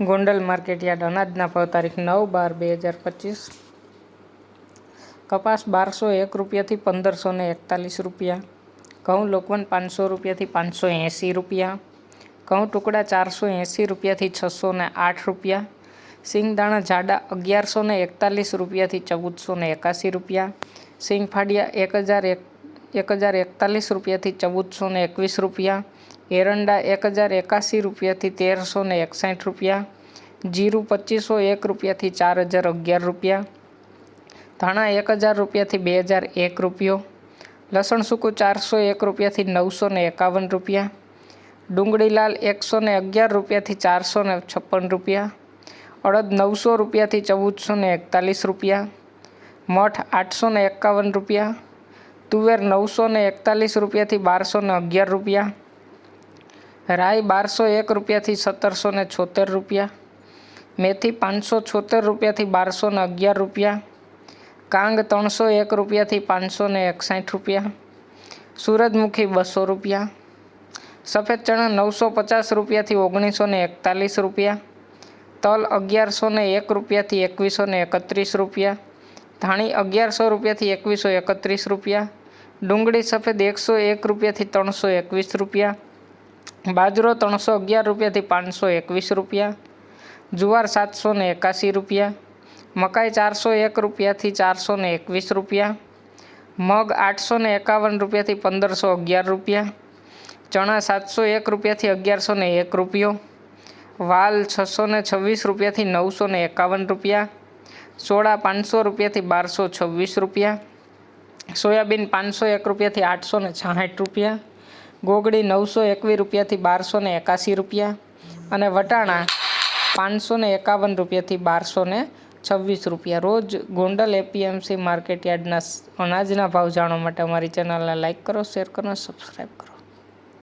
Gondal market yard અનાજના ભાવ તારીખ 9/12/2025। કપાસ 1201 રૂપિયાથી 1541 રૂપિયા, ઘઉં લોકવન 500 રૂપિયાથી 580 રૂપિયા, ઘઉં ટુકડા 480 રૂપિયાથી 608 રૂપિયા, સિંગદાણા જાડા 1141 રૂપિયાથી 1481 રૂપિયા, સિંગ ફાડિયા 1041 રૂપિયાથી 1421 રૂપિયા, એરંડા 1081 રૂપિયાથી 1361 રૂપિયા, જીરું 2501 રૂપિયાથી 4011 રૂપિયા, ધાણા 1000 રૂપિયાથી 2001 રૂપિયો, લસણ સૂકું 401 રૂપિયાથી 951 રૂપિયા, ડુંગળી લાલ 111 રૂપિયાથી 456 રૂપિયા, અડદ 900 રૂપિયાથી 1441 રૂપિયા, મઠ 851 રૂપિયા, તુવેર 941 રૂપિયાથી 1211 રૂપિયા, રાઈ 1201 રૂપિયાથી 1776 રૂપિયા, મેથી 576 રૂપિયાથી 1211 રૂપિયા, કાંગ 301 રૂપિયાથી 561 રૂપિયા, સૂરજમુખી 200 રૂપિયા, સફેદ ચણા 950 રૂપિયાથી 1941 રૂપિયા, તલ 1101 રૂપિયાથી 2131 રૂપિયા, ધાણી 1100 રૂપિયાથી 2131 રૂપિયા, ડુંગળી સફેદ 101 રૂપિયાથી 321 રૂપિયા, બાજરો 311 રૂપિયાથી 521 રૂપિયા, જુવાર 781 રૂપિયા, મકાઈ 401 રૂપિયાથી 421 રૂપિયા, મગ 851 રૂપિયાથી 1511 રૂપિયા, ચણા 701 રૂપિયાથી 1101 રૂપિયો, વાલ 626 રૂપિયાથી 951 રૂપિયા, સોડા 500 રૂપિયાથી 1226 રૂપિયા, સોયાબીન 501 રૂપિયાથી 866 રૂપિયા, ગોગડી 921 રૂપિયાથી 1281 રૂપિયા અને વટાણા 551 રૂપિયાથી 1226 રૂપિયા। રોજ ગોંડલ એપીએમસી માર્કેટયાર્ડના અનાજના ભાવ જાણવા માટે અમારી ચેનલને લાઇક કરો, શેર કરો, સબસ્ક્રાઈબ કરો।